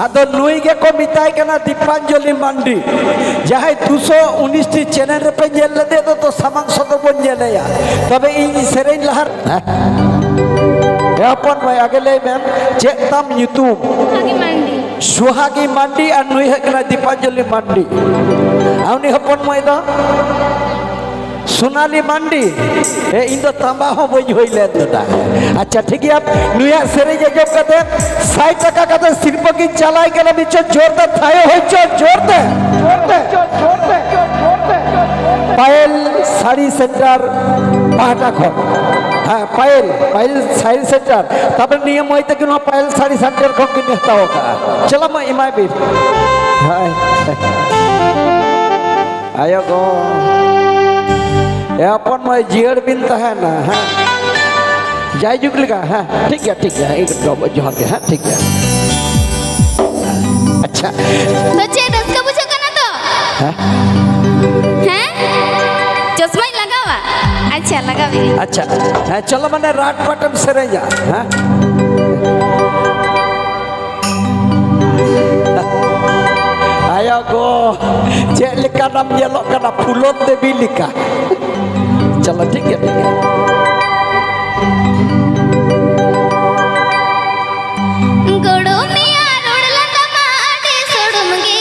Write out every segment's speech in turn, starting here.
आदो नुई के को मिताई कना दीपांजलि मांडी जहां 219 टी चैनल पे जेल दे तो सामांग सदो बन जेलया तबे इन सेरेन लहर अपन भाई आगे ले मैम चेतम यूट्यूब सुहागी मांडी और नुई कना दीपांजलि मांडी आउनी अपन मैदा सोनाली मांडी इन तांबा हो बई होइले ददा अच्छा ठीक है नुया सेरे जे जब कते 60 टका कते शिल्प की चलाई के बीच जोरते थायो हो जोरते पायल साड़ी सेंटर पाटा खो हां पायल साड़ी सेंटर तब नियम होइते कि पायल साड़ी सेंटर खो कि नेता होगा चलो मैं इमाय भी हाय आयो गो अपन मैं जियर बिन है ना हाँ जाय जुगल का हाँ ठीक है एक ड्रॉप जहाँ के हाँ ठीक है अच्छा बच्चे 10 का पूछा करना तो हैं चश्मा ही लगा हुआ अच्छा लगा भी अच्छा हाँ चलो मैंने रात पटम सेरेजा हाँ आया गो चेक लिखा नाम ये लोग का फूलों देवी लिखा चलो ठीक है गोड़ो में आरोड़ला टमाटे सोडुमगे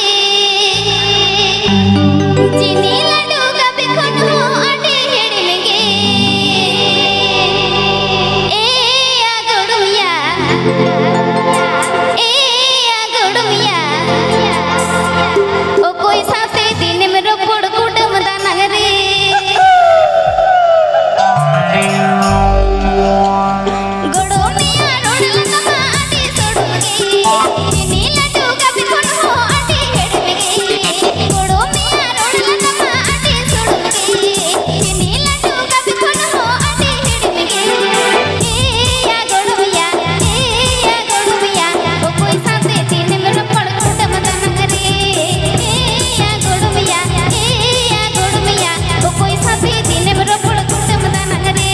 चीनी लड्डू का बिखन हो आटे हेड़िमगे ए या गोड़ुमिया ओ कोई साथे दिन में रोपड़ कुटम दानगरे गोड़ो में आरोड़ला टमाटे सोडुमगे चीनी लड्डू का बिखन हो आटे हेड़िमगे गोड़ो में आरोड़ला टमाटे सोडुमगे चीनी लड्डू का बिखन हो आटे हेड़िमगे ए या गोड़ुमिया ओ कोई साथे दिन में रोपड़ कुटम दानगरे ए या गोड़ुमिया ओ कोई साथे दिन में रोपड़ कुटम दानगरे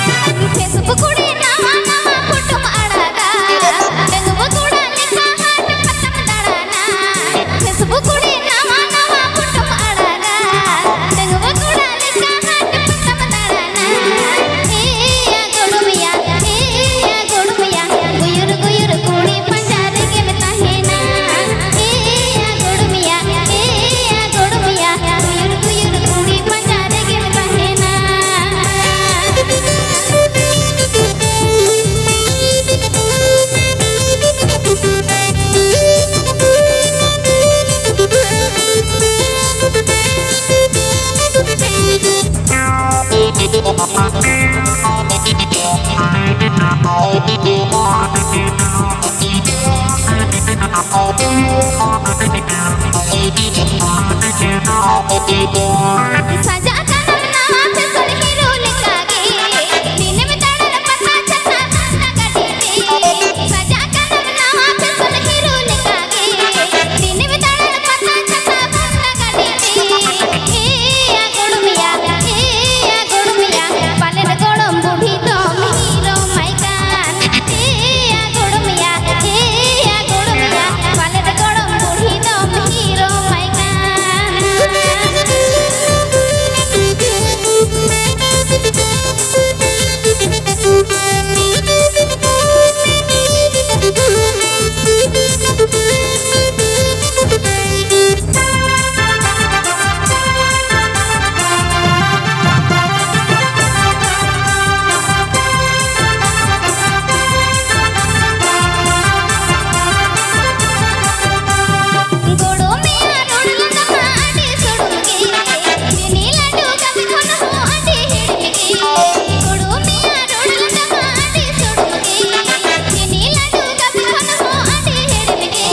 फेसबुक कुड़े नवा नवा फोटो अड़ागा डंगवा कुड़ा लिखा हाथ पतम दड़ाना फेसबुक कुड़े नवा नवा फोटो अड़ागा डंगवा कुड़ा लिखा हाथ पतम दड़ाना ए या गोड़ुमिया गुयुर गुयुर कुड़ी पंजार के में तहेना ए या गोड़ुमिया गुयुर गुयुर कुड़ी पंजार के में तहेना सजा तनम नवा फैशन हीरो लिखागे दिन में तड़ल पता छता नगा दीते सजा तनम नवा फैशन हीरो लिखागे दिन में तड़ल पता छता नगा दीते ए या गोड़ुमिया पाले रे गोड़म बूढ़ी तो हीरो माइकान ए या गोड़ुमिया पाले रे गोड़म बूढ़ी तो हीरो माइकान गोड़ो में आरोड़ला टमाटे सोडुमगे चीनी लड्डू का बिखन हो आटे हेड़िमगे गोड़ो में आरोड़ला टमाटे सोडुमगे चीनी लड्डू का बिखन हो आटे हेड़िमगे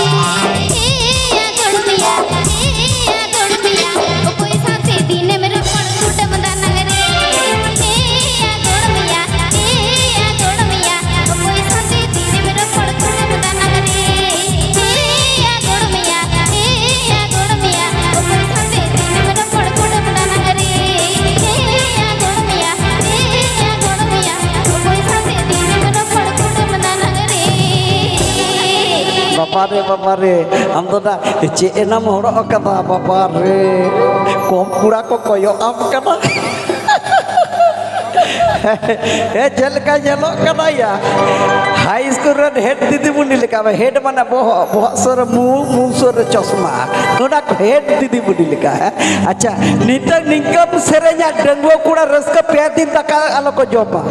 ए या गोड़ुमिया ओ कोई साथे दिन में रोपड़ कुटम दानगरे ए या गोड़ुमिया ओ कोई साथे दिन में रोपड़ कुटम दानगरे ए या गोड़ुमिया ओ कोई साथे दिन में रोपड़ कुटम दानगरे ए या गोड़ुमिया ओ कोई साथे दिन में रोपड़ कुटम दानगरे बाबा रे हम तो ना चे नाम होड़ो कदा बाबा रे कम पूरा को कोयो आम कदा ए चल का जलो कदा या हाई स्कूल रे हेड दीदी मुनी लिखा हेड माने बहुत सर मुंह सर चश्मा नोडा हेड दीदी मुनी लिखा है अच्छा निता निकम सेरेजा डंगो कुड़ा रस्का पे दिन तक आलो को जोबा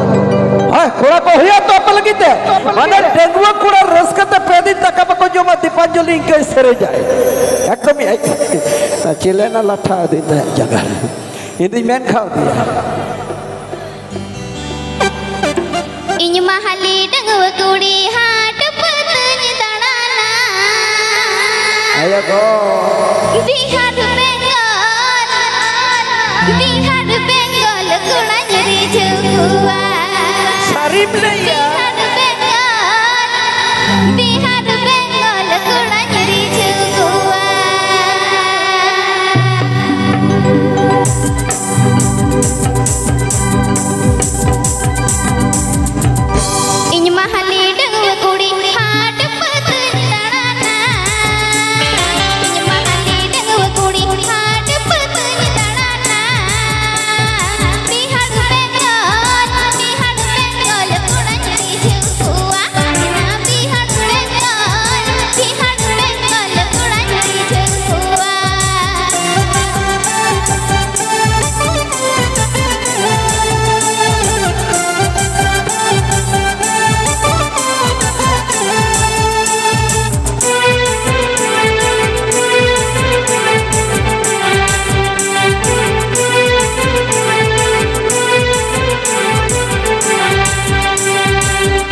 हां कोड़ा को हुआ तो अपन लगिते माने डंगो कुड़ा रस्का ते पे दिन तक को जोमा दीपांजलि इनके सेरेजा एकदम ही चिले ना लठा देता जगह इदी मैन खाओ दिया Inya mahali dengwa kudi hat petanya tanana. Ayo go. Di hat Bengal, di hat Bengal kuna nyeri jua. Sarip le ya. Di hat Bengal kuna nyeri jua. Inya mahali dengwa kudi hat petanya tanana. Inya mahali dengwa kudi hat petanya tanana. Di hat Bengal kuna nyeri jua. Di hat Bengal kuna nyeri jua.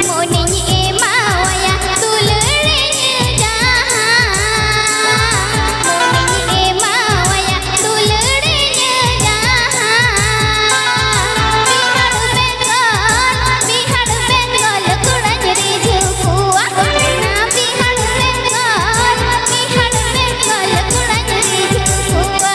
Moninya mawaya tulurnya jahan. Moninya mawaya tulurnya jahan. Bihar Bengal kuna nyeri jua. Bihar Bengal kuna nyeri jua.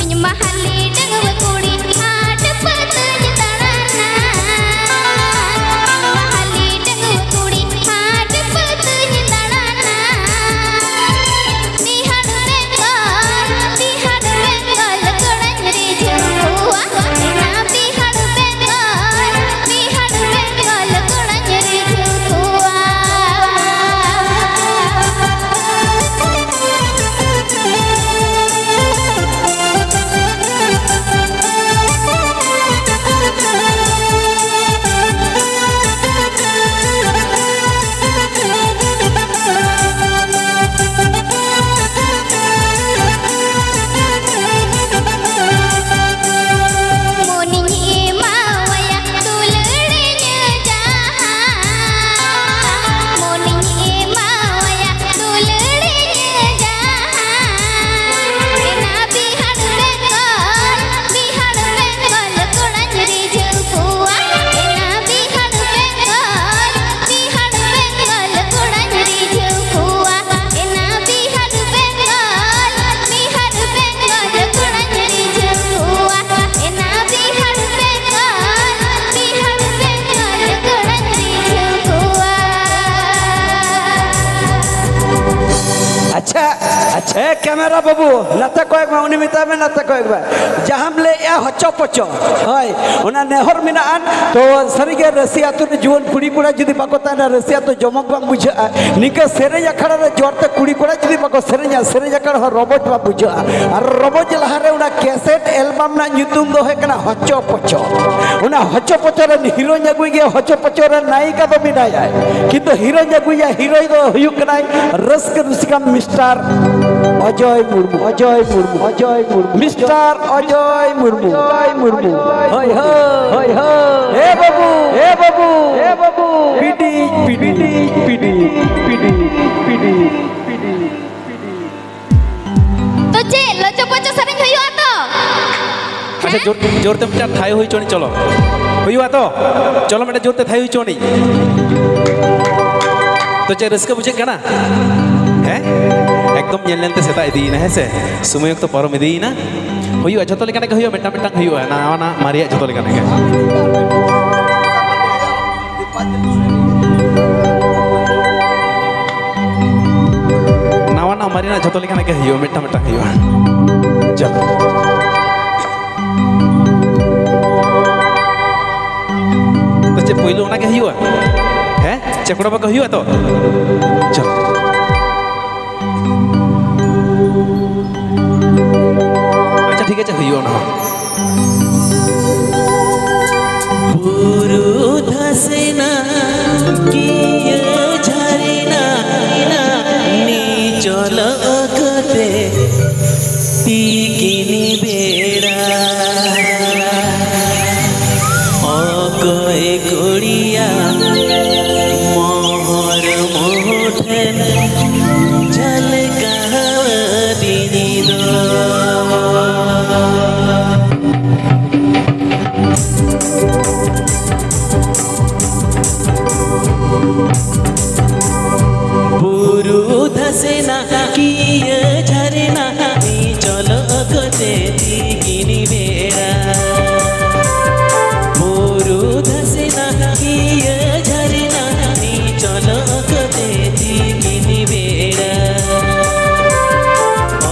Inya mahali dengwa kudi hat petanya tanana. Mahali dengwa kudi hat petanya tanana. Di hat Bengal kuna nyeri jua. Di hat Bengal kuna nyeri jua. Moninya mawaya tulurnya jahan. Moninya mawaya tulurnya jahan. Bihar Bengal kuna nyeri jua. Bihar Bengal kuna nyeri jua. Bihar Bengal kuna nyeri jua. Bihar Bengal kuna nyeri jua. अच्छा अच्छा camera बाबू नता कोएक मा उनी मिता में नता कोएक बा जहां ले या हच्चो पच्चो हाय उना नेहर मिनान तो सरीगे रसिया तो जुवन कुड़ी कुड़ा जुदी बाको ताना रसिया तो जमक बा बुझा निके सेरे अखड़ा रे जोरते कुड़ी कुड़ा जुदी बाको सेरे अखड़ा हो रोबोट बा बुझा और रोबोट लहारे उना कैसेट एल्बम ना न्यूतुम दो है कना हच्चो पच्चो उना हच्चो पच्चो रे हीरो न्यागुई गे हच्चो पच्चो रे नायिका तो मिनाया किंतु हीरो न्यागुई हीरो दो हुयुक कनाय रस्क रुसिका mister Ajay Murmu mister Ajay Murmu hi hi हे बाबू पीडी तो चे लचो पचो सरंग हुआ तो अच्छा जोर ते मिटा थाई हुई चोनी चलो हुआ तो चलो मिटा जोर ते थाई हुई चोनी तो चे रस्का बुझे क्या हैं एकदम ñelente सेता इदीना है से समय तो पारो मिदीना हुआ जतो लेकाने का हुआ मिटा हुआ ना ना मारिया जतो लेकाने का नावा ना मारिना जतो लेकाने का हुआ मिटा हुआ चलो तो चे पहिलो ना के हुआ हैं चेकड़ा बा का हुआ तो चलो ठीक है हुई ना बुरु धसेना किए झरेना नीचल कते टिकिनी बेड़ा अकय कोड़िया मोहर मोठन झलका दिनी दो बुरु धसेना किए झरेना नीचल कते टिकिनी बेड़ा बुरु धसेना किए झरेना नीचल कते टिकिनी बेड़ा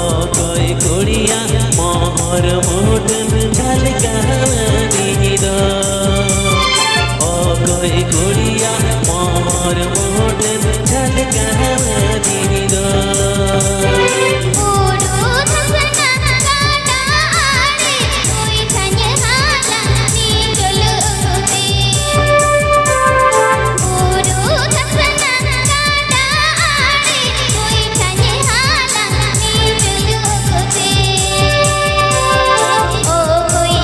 अकय कोड़िया मोहर मोटन झलका दिनी दो अकय कोड़िया मोहर मोटन झलका दिनी दो बुरु धसेना काटा आड़े कोई थाने हाला नीचल कते बुरु धसेना काटा आड़े कोई थाने हाला नीचल कते ओ कोई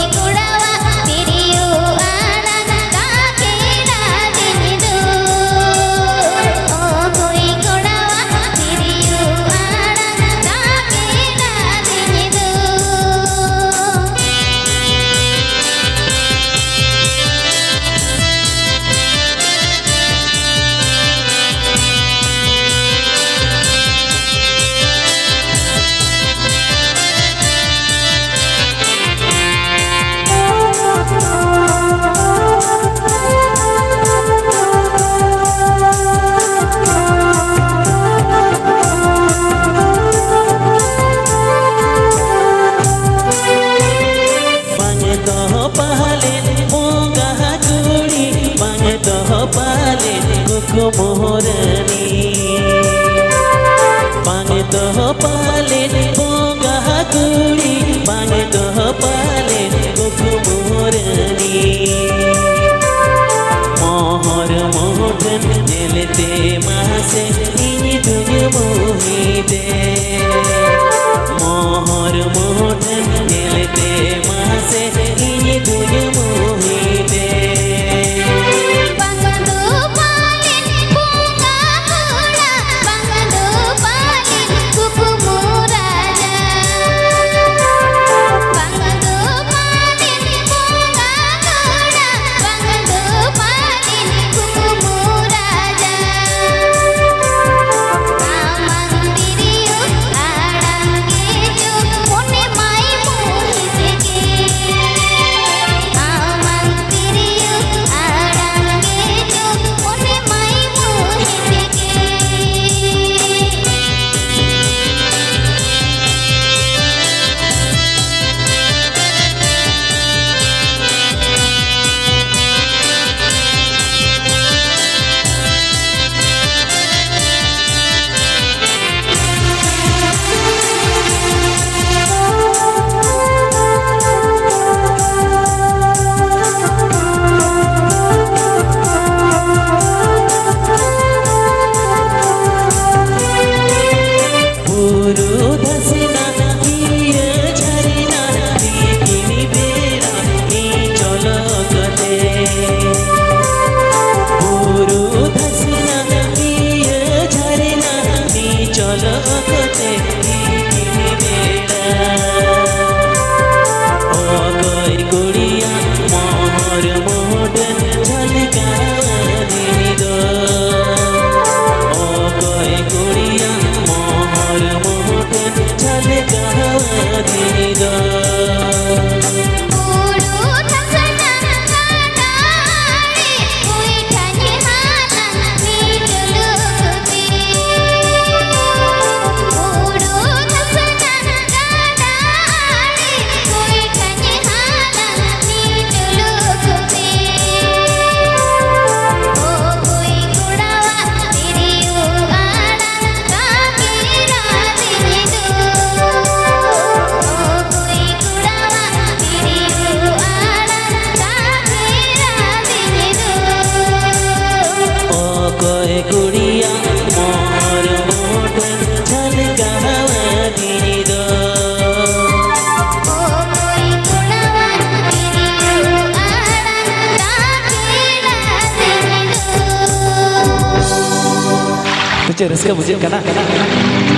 चे रस्का बुझे कना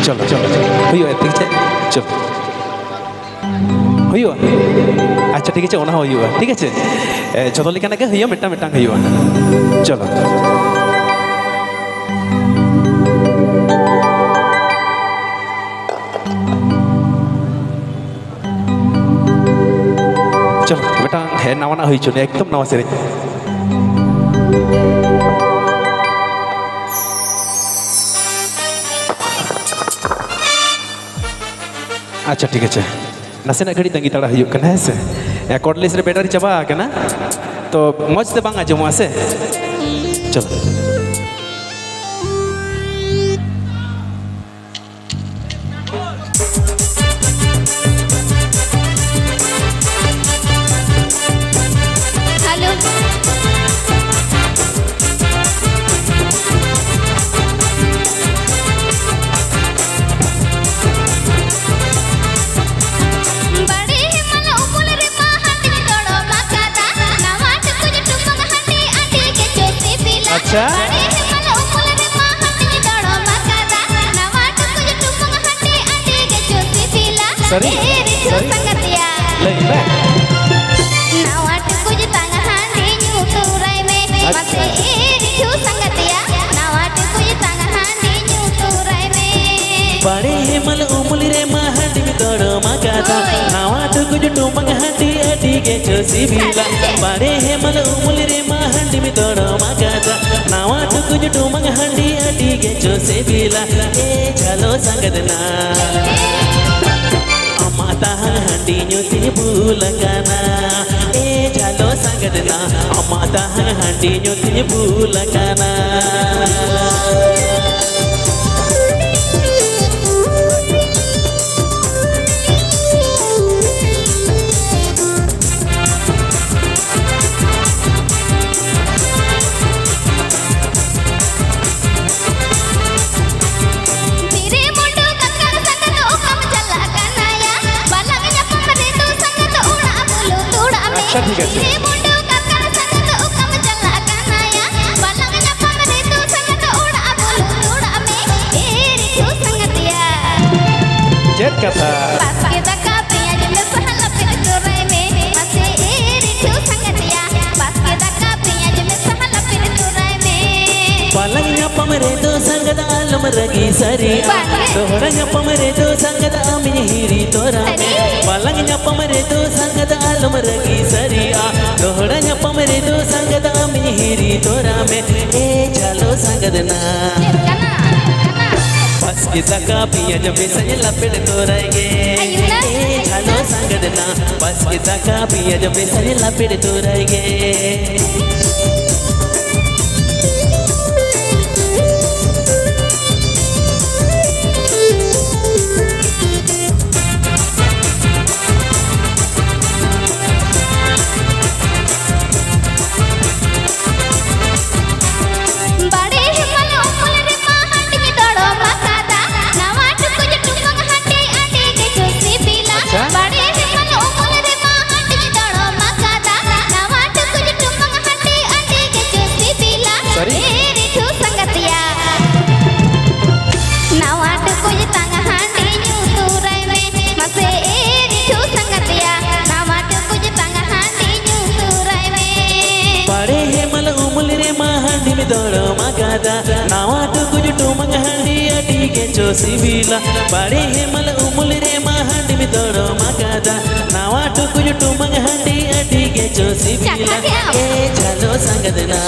चलो चलो हुयो ठीक है चलो हुयो अच्छा ठीक है ओना हुयो ठीक है जतो लेकाना के हुयो मिटा मिटा हुयो चलो चलो बेटा है नवा ना हुई चुने एकदम नवा सेरे अच्छा ठीक है नासेना घड़ी तंगी तड़ा हुई करना है से कॉर्डलेस रे बैटरी चबा के ना तो मौज से बांगा जमुआ से चलो हेलो अच्छा सरी लगी बे बड़े हेमल उमुल रे महंडी में तोड़ो मगाता नावा टुकुज टुमंग हंडी अडी के चोसी बीला बड़े हेमल उमुल रे महंडी में तोड़ो मगाता नावा टुकुज टुमंग हंडी अडी के चोसी बीला ए चलो संगदना अमाता हंडी न्यूती भूलगाना ए चलो संगदना अमाता हंडी न्यूती भूलगाना अच्छा ठीक है जेट कथा पलंग पमरे तो संगत आलम रगी सरी तोहरंग पमरे तो संगत मिहिरी तोरा पलंग पमरे तो संगत आलम रगी सरी तोहरंग पमरे तो संगत मिहिरी तोरा में ए चलो संगत ना बस के तका पिया जब सज लपेट तोराएगे ए चलो संगत ना बस के तका पिया जब सज लपेट तोराएगे दौड़ो मगादा नावा टुकुज टुमंग हंडी अडी के चोसी बीला बड़े हेमल उमुल रे महंडी में दौड़ो मगादा नावा टुकुज टुमंग हंडी अडी के चोसी बीला ए चलो संगदना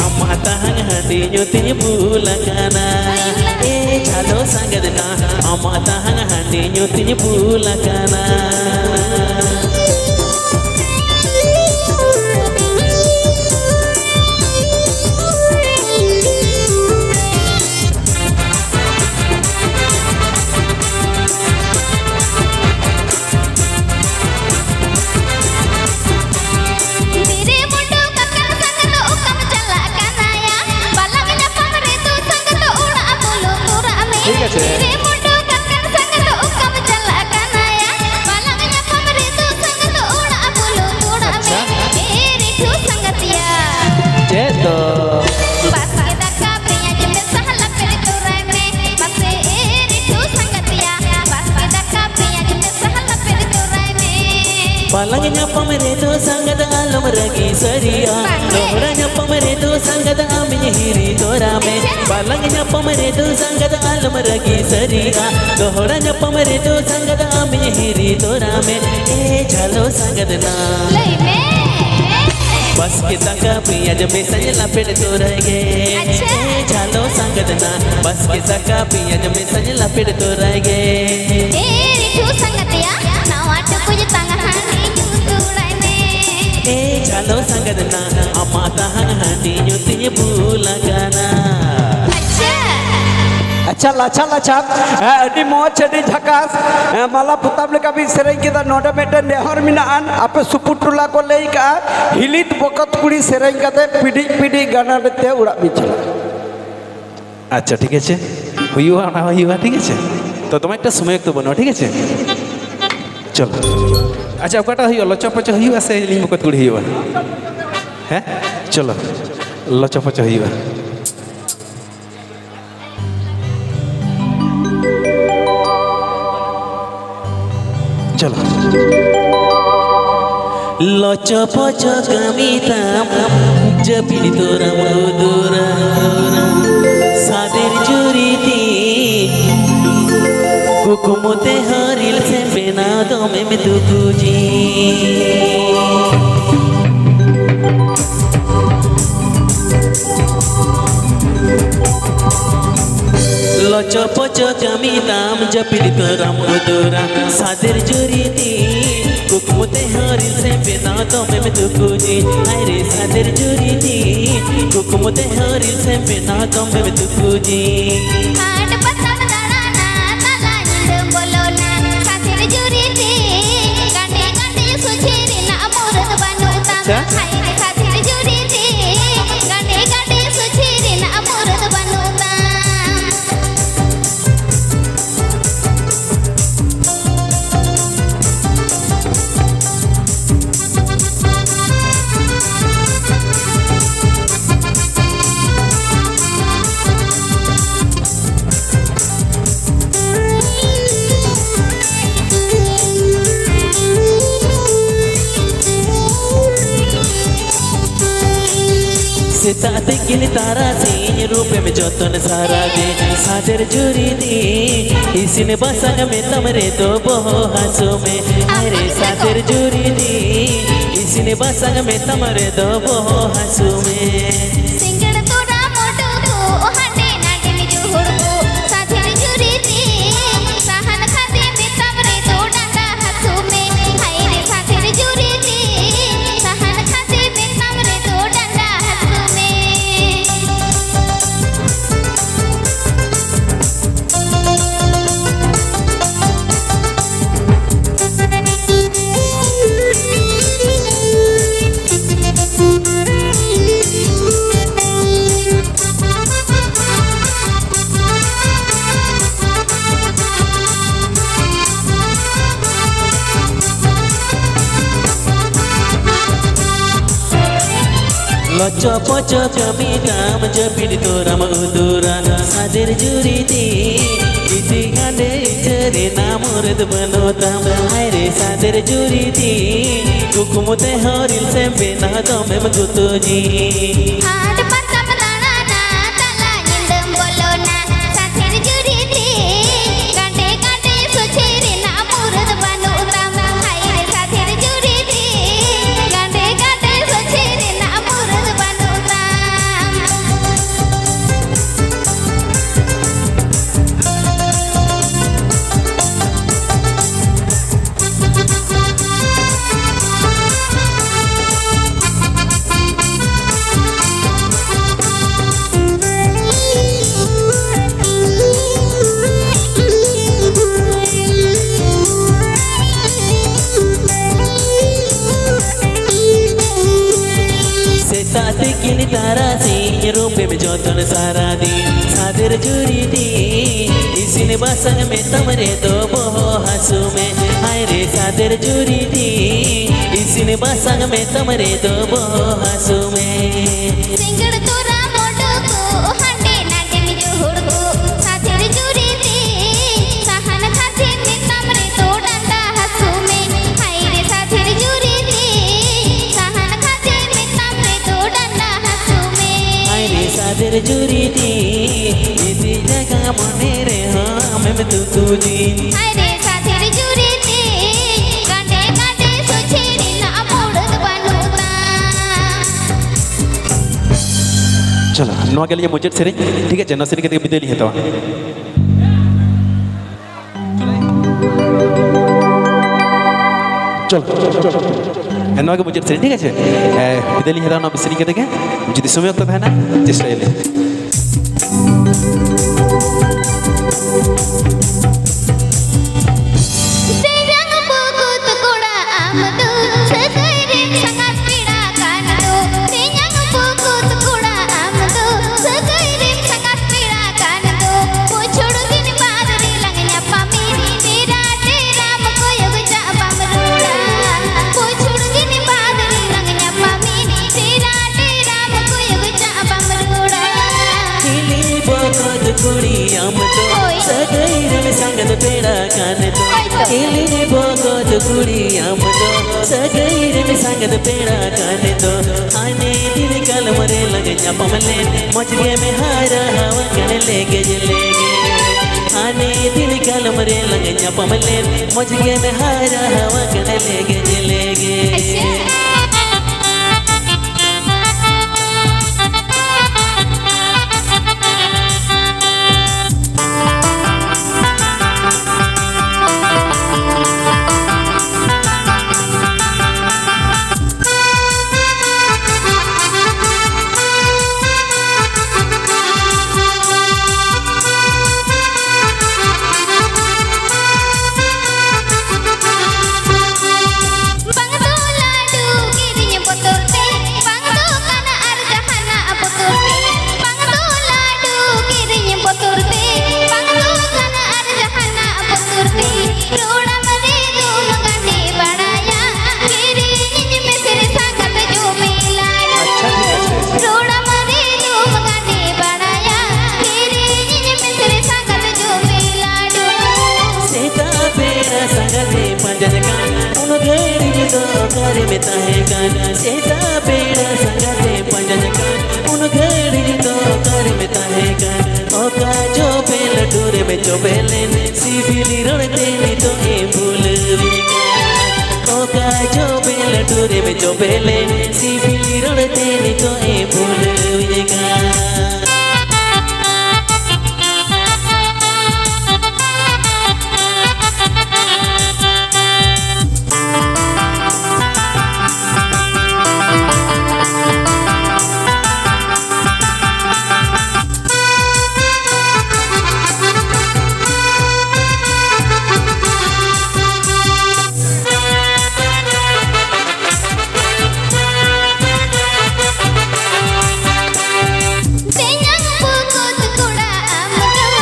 अम्मा तहंग हंडी न्यूती भूलगाना ए चलो संगदना अम्मा तहंग हंडी Nivti भूलगाना Palang nyapam redo sangat alam ragi saria Dohra nyapam redo sangat aminya hiri torame Palang nyapam redo sangat alam ragi saria Dohra nyapam redo sangat aminya hiri torame chalo sangat na Lay me. बस के सका पिया जब सज लपेट तो रह गए चलो संगत ना बस के सका पिया जब सज लपेट तो रह गए रिठू संगतिया नावाट कुछ तंग हानी जुतुड़ाई में चलो संगत ना अमाता हंग हानी जुती भूला गाना अच्छा लाचा लाचा अडी मोच अडी झकास माला पुताब लेका भी सेरेंग के दा नोडा मेटे नेहर मिनान आपे सुपुटुला को लेई का हिलित बकत कुड़ी सेरेंग का दे पीडी पीडी गाना देते उड़ा बिचला अच्छा ठीक है हुआ ना हुआ ठीक है तो तुम एक समय तो बनो ठीक है चलो अच्छा ओकाटा हुआ लचा पचा हुआ से लिंग बकत कुड़ी हुआ हैं चलो लचा पचा हुआ चलो लोचो पोचो कमिता जपी तोरा मधुरा सादेर जुरीती कुकुमते हरिल से बिना दो में दुखुजी लोचो पोचो कमिताम जपी तोरा मधुरा सादेर जुरीती कुकुमते हरिल से बिना तो में दुखुजी अरे सादेर जुरीती कुकुमते हरिल से बिना तो में दुखुजी हाट पत्ता दाना ना ताला निंदम बोलो ना साथेर जुरीती गांडे गांडे सुचेरी ना अमृत बनुता हाय रे साथेर जुरीती गांडे गांडे सुचेरी ना अमृत बनुता सिताते किल तारा से रूप में जोतन सारा दे सादर जुरी दी इसने बसंग में तमरे तो बहो हंसो में अरे सादर जुरी दी इसने बसंग में तमरे तो बहो हंसो में सिंगड़ तोरा मोटो को हटे नाटे निजु हुड़को साथेर जुरीती सहन खाते में तमरे तो डांडा हाथों में हाय रे साथेर जुरीती सहन खाते में तमरे तो डांडा हाथों में लोचो पोचो कमिताम जपी तोरा मधुरा सादेर जुरीती इसी गांडे चरे नामुरद बनोताम अरे सादेर जुरीती कुकुमते हरिल से बिना तो में गुतुजी हाट पत्ता दाना ना ताला निंदम बोलो ना साथेर जुरीती गांडे गांडे सुचेरी ना अमृत बनुता हाय रे साथेर जुरीती गांडे गांडे सुचेरी ना अमृत बनुता सिताते किल तारा से रूप में जोतन सारा दी सादेर जुरी दी इसने बसंग में तमरे तो बहो हंसू में हाय रे सादेर जुरी दी इसने बसंग में तमरे तो बहो हंसू में सिंगड़ तोरा मोटो को हटे नाटे निजु हुड़को साथेर जुरीती सहन खाते में तमरे तो डांडा हाथों में हाय रे साथेर tuji Are sathir jurite Gande gande suchiri na apodad banuta चलो नवा के लिए मुझे सेरें ठीक है चलो सेरें के बिदली है तो चलो नवा के मुझे सेरें ठीक है बिदली है तो ना बिसरी के देखें मुझे दिसों में होता है ना जिस tile Sejang pukut kuda amdu Sekairim sangat pirakan tu Sejang pukut kuda amdu Sekairim sangat pirakan tu Pucuru gini padri langnya pamini Tira tira mkoyog jabam ruda Pucuru gini padri langnya pamini Tira tira mkoyog jabam ruda Kili bokot kuri amto Sagair में संगत पेड़ा कान तो Kili bokot kuri amto Sagair में संगत पेड़ा कान तो आने दिन कल मरे लगnya पमले मजगे में हारा हवा कन लेगे जलेगे आने दिन कल मरे लगnya पमले मजगे में हारा हवा कन लेगे जलेगे करे में ताहे गाना सेता पेड़ा संगते पंजन कान उन घड़ी तो करे में ताहे गाना ओका जो पेल डोरे में जो बेलेन सीबीली रोते नी तो ए भूल विगा ओका जो पेल डोरे में जो बेलेन सीबीली रोते नी तो ए भूल विगा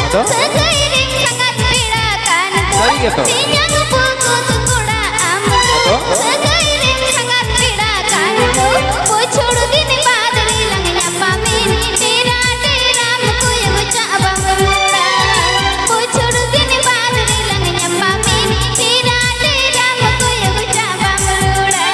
Sekairim sangat pirakan tu Sejang pukut kuda amdu Sekairim sangat pirakan tu Pucuru gini padri langnya pamini Tira tira mkoyog jabam ruda Pucuru gini padri langnya pamini Tira tira mkoyog jabam ruda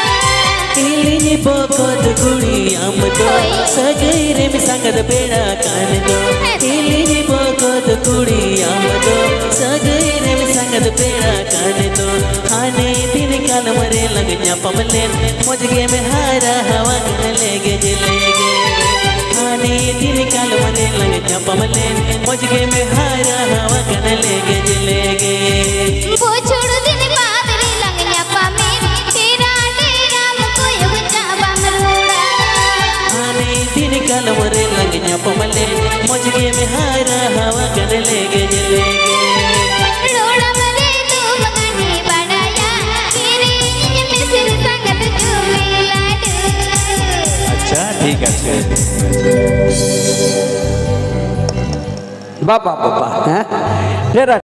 Kili bokot kuri amto Sagair में संगत पेड़ा कान दो Kili bokot kuri amto Sagair में संगत पेड़ा कान दो आने दिन कल मरे लगnya पमले मजगे में हारा हवा कन लेगे जलेगे आने दिन कल मरे लगnya पमले मजगे में हारा हवा कन लेगे जलेगे Pucuru gini padri langnya pamini Tira tira mkoyog jabam ruda आने दिन कल मरे लगnya पमले मजगे में हारा हवा कन लेगे जलेगे Roda mare tu magani badaya Kiri misir sangat jumiladu अच्छा ठीक है बाबा बाबा हैं